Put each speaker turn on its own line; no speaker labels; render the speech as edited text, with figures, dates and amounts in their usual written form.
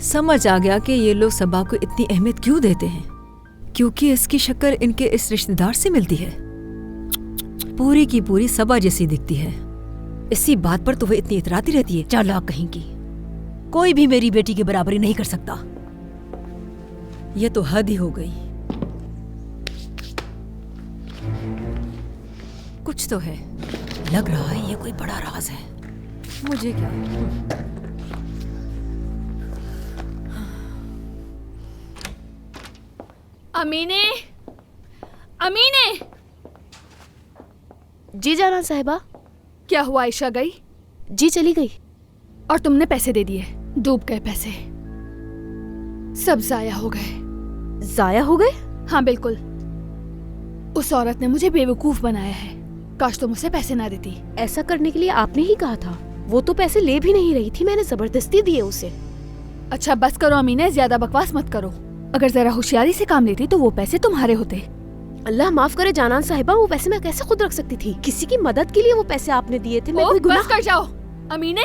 समझ आ गया कि ये लोग सबा को इतनी अहमियत क्यों देते हैं, क्योंकि इसकी शक्ल इनके इस रिश्तेदार से मिलती है। पूरी की पूरी सबा जैसी दिखती है। इसी बात पर तो वह इतनी इतराती रहती है। चालाक कहीं की। कोई भी मेरी बेटी की बराबरी नहीं कर सकता। ये तो हद ही हो गई। कुछ तो है, लग रहा है ये कोई बड़ा राज है। मुझे क्या?
अमीने, अमीने।
जी जाना साहिबा।
क्या हुआ? आयशा गई?
जी चली गई।
और तुमने पैसे दे दिए? डूब गए पैसे, सब जाया हो गए।
जाया हो गए?
हाँ बिल्कुल। उस औरत ने मुझे बेवकूफ बनाया है। काश तुम उसे पैसे ना देती।
ऐसा करने के लिए आपने ही कहा था। वो तो पैसे ले भी नहीं रही थी, मैंने जबरदस्ती दिए उसे।
अच्छा बस करो अमीने, ज्यादा बकवास मत करो। अगर जरा होशियारी से काम लेती तो वो पैसे तुम्हारे होते।
अल्लाह माफ करे जानान साहिबा, वो पैसे मैं कैसे खुद रख सकती थी? किसी की मदद के लिए वो पैसे आपने दिए थे। मैं कोई गुनाह...
बस कर जाओ अमीने।